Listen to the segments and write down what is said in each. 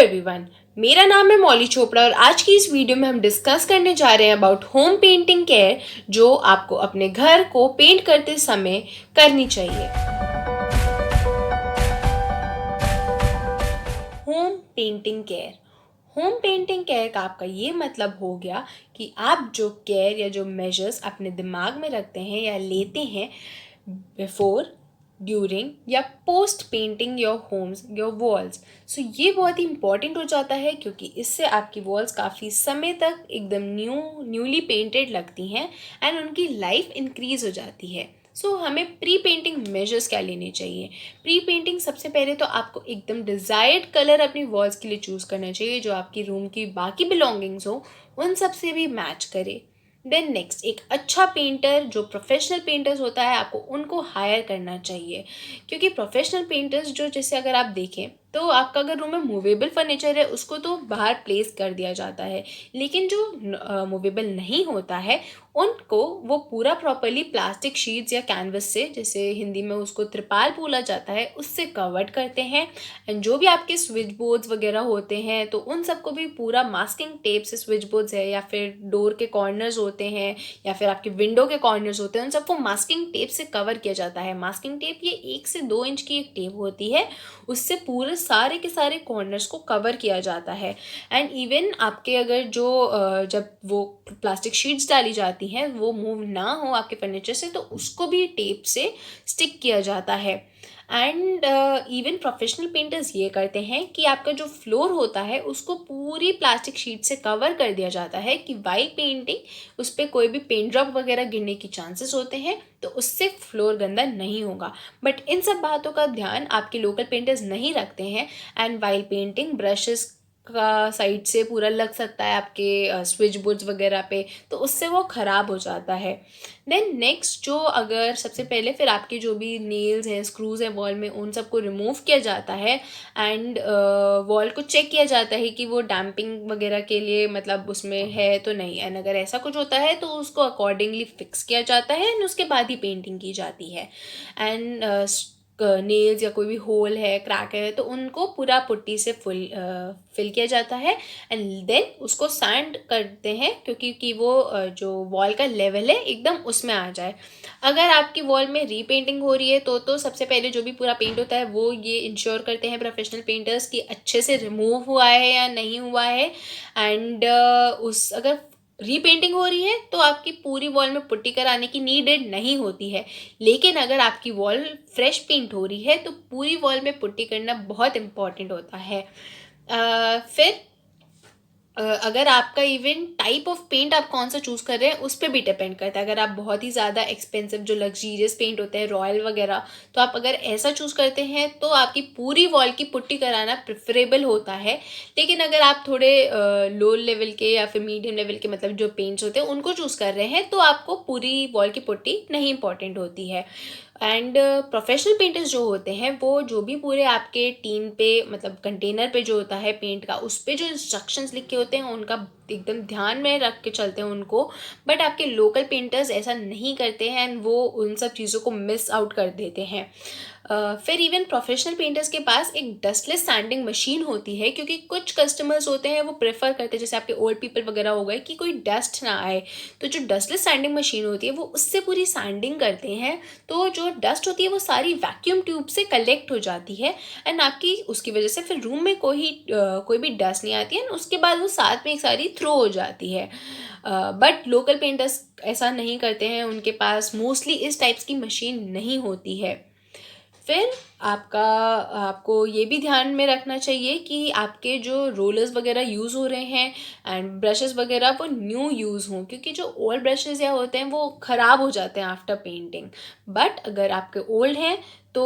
Everyone, मेरा नाम है मौली चोपड़ा और आज की इस वीडियो में हम डिस्कस करने जा रहे हैं अबाउट होम पेंटिंग केयर जो आपको अपने घर को पेंट करते समय करनी चाहिए। Home painting care. Home painting care का आपका ये मतलब हो गया कि आप जो केयर या जो मेजर्स अपने दिमाग में रखते हैं या लेते हैं बिफोर, ड्यूरिंग या post painting your homes, your walls. So ये बहुत ही इंपॉर्टेंट हो जाता है क्योंकि इससे आपकी वॉल्स काफ़ी समय तक एकदम न्यूली पेंटेड लगती हैं एंड उनकी लाइफ इंक्रीज हो जाती है। सो हमें प्री पेंटिंग मेजर्स क्या लेने चाहिए? प्री पेंटिंग सबसे पहले तो आपको एकदम डिज़ायर्ड कलर अपनी वॉल्स के लिए चूज़ करना चाहिए जो आपकी रूम की बाकी बिलोंगिंग्स हो उन सब से भी मैच करे। देन नेक्स्ट, एक अच्छा पेंटर जो प्रोफेशनल पेंटर्स होता है आपको उनको हायर करना चाहिए क्योंकि प्रोफेशनल पेंटर्स जो, जैसे अगर आप देखें तो आपका अगर रूम में मूवेबल फर्नीचर है उसको तो बाहर प्लेस कर दिया जाता है, लेकिन जो मूवेबल नहीं होता है उनको वो पूरा प्रॉपरली प्लास्टिक शीट्स या कैनवस से, जैसे हिंदी में उसको त्रिपाल बोला जाता है, उससे कवर्ड करते हैं। एंड जो भी आपके स्विच बोर्ड्स वगैरह होते हैं तो उन सबको भी पूरा मास्किंग टेप से, स्विच बोर्ड्स है या फिर डोर के कॉर्नर्स होते हैं या फिर आपके विंडो के कॉर्नर्स होते हैं, उन सबको मास्किंग टेप से कवर किया जाता है। मास्किंग टेप ये 1 से 2 इंच की एक टेप होती है, उससे पूरे सारे के सारे कॉर्नर्स को कवर किया जाता है। एंड इवन आपके अगर जब वो प्लास्टिक शीट्स डाली जाती हैं वो मूव ना हो आपके फर्नीचर से तो उसको भी टेप से स्टिक किया जाता है। एंड इवन प्रोफेशनल पेंटर्स ये करते हैं कि आपका जो फ्लोर होता है उसको पूरी प्लास्टिक शीट से कवर कर दिया जाता है कि वाइल पेंटिंग उस पर कोई भी पेंट ड्रॉप वगैरह गिरने की चांसेस होते हैं तो उससे फ्लोर गंदा नहीं होगा। बट इन सब बातों का ध्यान आपके लोकल पेंटर्स नहीं रखते हैं एंड वाइल पेंटिंग ब्रशेस का साइड से पूरा लग सकता है आपके स्विच बोर्ड्स वगैरह पे, तो उससे वो ख़राब हो जाता है। देन नेक्स्ट, जो अगर सबसे पहले फिर आपके जो भी नेल्स हैं, स्क्रूज हैं वॉल में, उन सबको रिमूव किया जाता है एंड वॉल को चेक किया जाता है कि वो डैम्पिंग वगैरह के लिए मतलब उसमें है तो नहीं। एंड अगर ऐसा कुछ होता है तो उसको अकॉर्डिंगली फिक्स किया जाता है एंड उसके बाद ही पेंटिंग की जाती है। एंड नेल्स या कोई भी होल है, क्रैक है, तो उनको पूरा पुट्टी से फिल किया जाता है एंड देन उसको सैंड करते हैं क्योंकि कि वो जो वॉल का लेवल है एकदम उसमें आ जाए। अगर आपकी वॉल में रीपेंटिंग हो रही है तो सबसे पहले जो भी पूरा पेंट होता है वो ये इंश्योर करते हैं प्रोफेशनल पेंटर्स कि अच्छे से रिमूव हुआ है या नहीं हुआ है। एंड उस अगर रीपेंटिंग हो रही है तो आपकी पूरी वॉल में पुट्टी कराने की नीडेड नहीं होती है, लेकिन अगर आपकी वॉल फ्रेश पेंट हो रही है तो पूरी वॉल में पुट्टी करना बहुत इम्पॉर्टेंट होता है। फिर अगर आपका इवन टाइप ऑफ पेंट आप कौन सा चूज़ कर रहे हैं उस पर भी डिपेंड करता है। अगर आप बहुत ही ज़्यादा एक्सपेंसिव जो लग्जीरियस पेंट होते हैं, रॉयल वगैरह, तो आप अगर ऐसा चूज़ करते हैं तो आपकी पूरी वॉल की पुट्टी कराना प्रेफरेबल होता है। लेकिन अगर आप थोड़े लो लेवल के या फिर मीडियम लेवल के मतलब जो पेंट्स होते हैं उनको चूज़ कर रहे हैं तो आपको पूरी वॉल की पुट्टी नहीं इंपॉर्टेंट होती है। एंड प्रोफेशनल पेंटर्स जो होते हैं वो जो भी पूरे आपके टीन पे मतलब कंटेनर पे जो होता है पेंट का, उस पे जो इंस्ट्रक्शंस लिखे होते हैं उनका एकदम ध्यान में रख के चलते हैं उनको। बट आपके लोकल पेंटर्स ऐसा नहीं करते हैं एंड वो उन सब चीज़ों को मिस आउट कर देते हैं। फिर इवन प्रोफेशनल पेंटर्स के पास एक डस्टलेस सैंडिंग मशीन होती है क्योंकि कुछ कस्टमर्स होते हैं वो प्रेफर करते हैं, जैसे आपके ओल्ड पीपल वगैरह हो गए, कि कोई डस्ट ना आए, तो जो डस्टलेस सैंडिंग मशीन होती है वो उससे पूरी सैंडिंग करते हैं। तो जो डस्ट होती है वो सारी वैक्यूम ट्यूब से कलेक्ट हो जाती है एंड आपकी उसकी वजह से फिर रूम में कोई भी डस्ट नहीं आती है एंड उसके बाद वो साथ में एक सारी थ्रो हो जाती है। बट लोकल पेंटर्स ऐसा नहीं करते हैं, उनके पास मोस्टली इस टाइप्स की मशीन नहीं होती है। फिर आपको ये भी ध्यान में रखना चाहिए कि आपके जो रोलर्स वगैरह यूज़ हो रहे हैं एंड ब्रशेस वगैरह वो न्यू यूज़ हों, क्योंकि जो ओल्ड ब्रशेस या होते हैं वो ख़राब हो जाते हैं आफ्टर पेंटिंग। बट अगर आपके ओल्ड हैं तो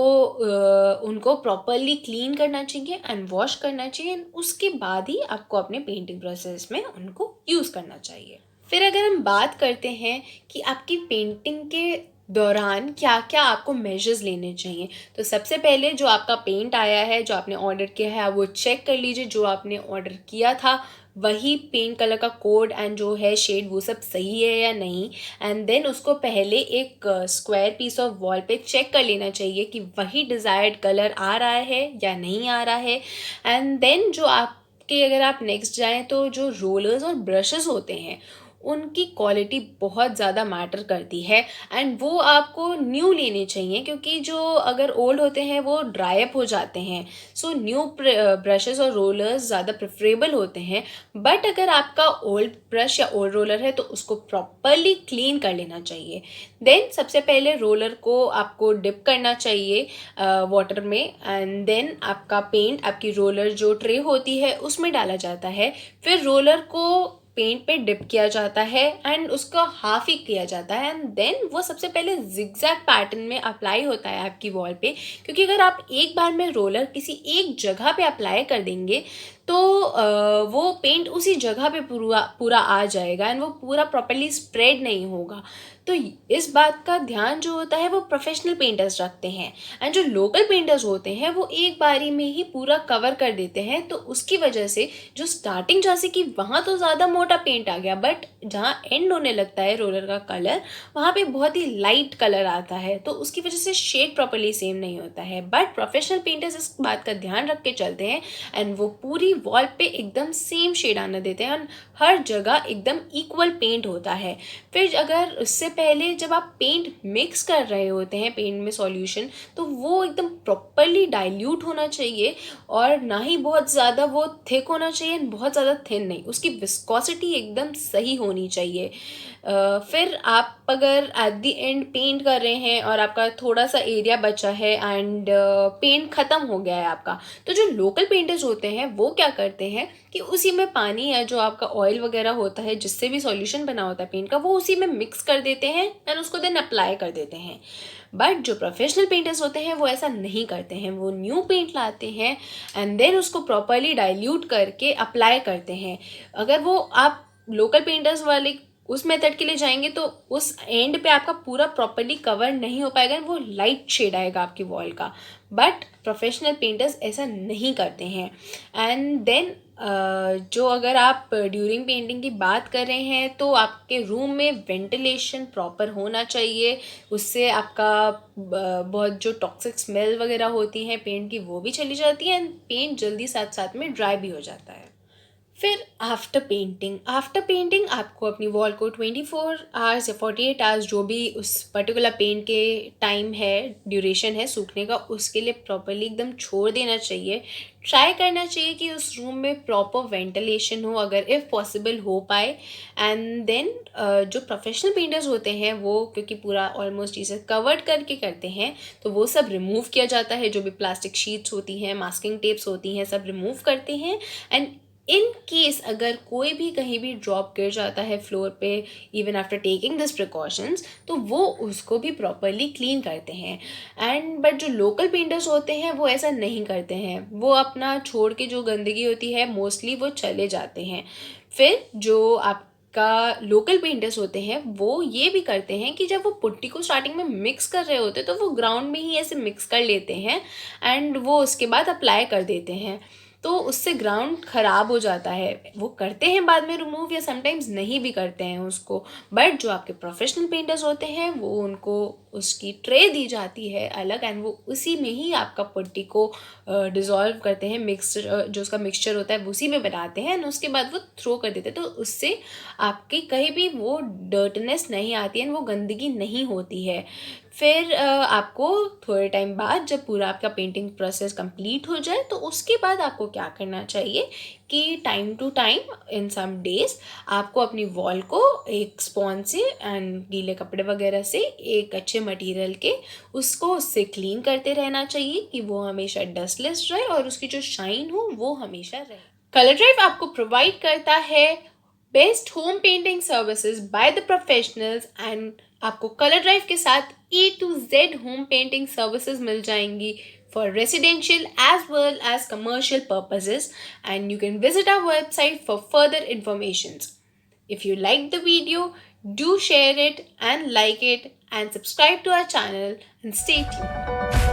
उनको प्रॉपरली क्लीन करना चाहिए एंड वॉश करना चाहिए, उसके बाद ही आपको अपने पेंटिंग प्रोसेस में उनको यूज़ करना चाहिए। फिर अगर हम बात करते हैं कि आपकी पेंटिंग के दौरान क्या क्या आपको मेजर्स लेने चाहिए, तो सबसे पहले जो आपका पेंट आया है, जो आपने ऑर्डर किया है, आप वो चेक कर लीजिए जो आपने ऑर्डर किया था वही पेंट कलर का कोड एंड जो है शेड वो सब सही है या नहीं। एंड देन उसको पहले एक स्क्वायर पीस ऑफ वॉल पे चेक कर लेना चाहिए कि वही डिज़ायर्ड कलर आ रहा है या नहीं आ रहा है। एंड देन जो आप कि अगर आप नेक्स्ट जाएँ तो जो रोलर्स और ब्रशेस होते हैं उनकी क्वालिटी बहुत ज़्यादा मैटर करती है एंड वो आपको न्यू लेने चाहिए, क्योंकि जो अगर ओल्ड होते हैं वो ड्राई अप हो जाते हैं। सो न्यू ब्रशेस और रोलर्स ज़्यादा प्रेफरेबल होते हैं। बट अगर आपका ओल्ड ब्रश या ओल्ड रोलर है तो उसको प्रॉपरली क्लीन कर लेना चाहिए। देन सबसे पहले रोलर को आपको डिप करना चाहिए वाटर में, एंड देन आपका पेंट आपकी रोलर जो ट्रे होती है उसमें डाला जाता है। फिर रोलर को पेंट पे डिप किया जाता है एंड उसका हाफ ही किया जाता है, एंड देन वो सबसे पहले जिगजैग पैटर्न में अप्लाई होता है आपकी वॉल पे, क्योंकि अगर आप एक बार में रोलर किसी एक जगह पे अप्लाई कर देंगे तो वो पेंट उसी जगह पे पूरा पूरा आ जाएगा एंड वो पूरा प्रॉपरली स्प्रेड नहीं होगा। तो इस बात का ध्यान जो होता है वो प्रोफेशनल पेंटर्स रखते हैं, एंड जो लोकल पेंटर्स होते हैं वो एक बारी में ही पूरा कवर कर देते हैं। तो उसकी वजह से जो स्टार्टिंग जैसे कि वहाँ तो ज़्यादा मोटा पेंट आ गया, बट जहाँ एंड होने लगता है रोलर का कलर वहाँ पे बहुत ही लाइट कलर आता है, तो उसकी वजह से शेड प्रॉपरली सेम नहीं होता है। बट प्रोफेशनल पेंटर्स इस बात का ध्यान रख के चलते हैं एंड वो पूरी वॉल पे एकदम सेम शेड आना देते हैं और हर जगह एकदम इक्वल पेंट होता है। फिर अगर उससे पहले जब आप पेंट मिक्स कर रहे होते हैं पेंट में सॉल्यूशन, तो वो एकदम प्रॉपरली डाइल्यूट होना चाहिए और ना ही बहुत ज़्यादा वो थिक होना चाहिए, बहुत ज़्यादा थिन नहीं, उसकी विस्कोसिटी एकदम सही होनी चाहिए। फिर आप अगर एट द एंड पेंट कर रहे हैं और आपका थोड़ा सा एरिया बचा है एंड पेंट ख़त्म हो गया है आपका, तो जो लोकल पेंटर्स होते हैं वो क्या करते हैं कि उसी में पानी या जो आपका ऑयल वगैरह होता है जिससे भी सॉल्यूशन बना होता है पेंट का, वो उसी में मिक्स कर देते हैं एंड उसको देन अप्लाई कर देते हैं। बट जो प्रोफेशनल पेंटर्स होते हैं वो ऐसा नहीं करते हैं, वो न्यू पेंट लाते हैं एंड देन उसको प्रॉपरली डाइल्यूट करके अप्लाई करते हैं। अगर वो आप लोकल पेंटर्स वाले उस मेथड के लिए जाएंगे तो उस एंड पे आपका पूरा प्रॉपरली कवर नहीं हो पाएगा, वो लाइट शेड आएगा आपकी वॉल का। बट प्रोफेशनल पेंटर्स ऐसा नहीं करते हैं। एंड देन जो अगर आप ड्यूरिंग पेंटिंग की बात कर रहे हैं तो आपके रूम में वेंटिलेशन प्रॉपर होना चाहिए, उससे आपका बहुत जो टॉक्सिक स्मेल वगैरह होती है पेंट की वो भी चली जाती है एंड पेंट जल्दी साथ साथ में ड्राई भी हो जाता है। फिर आफ्टर पेंटिंग आपको अपनी वॉल को 24 आवर्स या 48 आवर्स जो भी उस पर्टिकुलर पेंट के टाइम है, ड्यूरेशन है सूखने का, उसके लिए प्रॉपरली एकदम छोड़ देना चाहिए। ट्राई करना चाहिए कि उस रूम में प्रॉपर वेंटिलेशन हो अगर इफ़ पॉसिबल हो पाए। एंड देन जो प्रोफेशनल पेंटर्स होते हैं वो क्योंकि पूरा ऑलमोस्ट इसे कवर्ड करके करते हैं तो वो सब रिमूव किया जाता है, जो भी प्लास्टिक शीट्स होती हैं, मास्किंग टेप्स होती हैं, सब रिमूव करते हैं। एंड इन केस अगर कोई भी कहीं भी ड्रॉप गिर जाता है फ्लोर पे, even after taking this precautions, तो वो उसको भी प्रॉपरली क्लीन करते हैं। एंड बट जो लोकल पेंटर्स होते हैं वो ऐसा नहीं करते हैं, वो अपना छोड़ के जो गंदगी होती है मोस्टली वो चले जाते हैं। फिर जो आप का लोकल पेंटर्स होते हैं वो ये भी करते हैं कि जब वो पुट्टी को स्टार्टिंग में मिक्स कर रहे होते हैं तो वो ग्राउंड में ही ऐसे मिक्स कर लेते हैं एंड वो उसके बाद अप्लाई कर देते हैं, तो उससे ग्राउंड ख़राब हो जाता है। वो करते हैं बाद में रिमूव या समटाइम्स नहीं भी करते हैं उसको। बट जो आपके प्रोफेशनल पेंटर्स होते हैं वो उनको उसकी ट्रे दी जाती है अलग एंड वो उसी में ही आपका पुट्टी को डिज़ोल्व करते हैं, मिक्स जो उसका मिक्सचर होता है वो उसी में बनाते हैं एंड उसके बाद वो थ्रो कर देते हैं। तो उससे आपकी कहीं भी वो डर्टनेस नहीं आती है, वो गंदगी नहीं होती है। फिर आपको थोड़े टाइम बाद जब पूरा आपका पेंटिंग प्रोसेस कंप्लीट हो जाए तो उसके बाद आपको क्या करना चाहिए कि time to time in some days आपको अपनी वॉल को एक स्पॉन्ज से एंड गीले कपड़े वगैरह से एक अच्छे मटेरियल के उसको उससे क्लीन करते रहना चाहिए कि वो हमेशा डस्टलेस रहे और उसकी जो शाइन हो वो हमेशा रहे। कलर ड्राइव आपको प्रोवाइड करता है best home painting services by the professionals and आपको कलर ड्राइव के साथ A to Z home painting services मिल जाएंगी for residential as well as commercial purposes, and you can visit our website for further informations. If you like the video, do share it and like it and subscribe to our channel and stay tuned.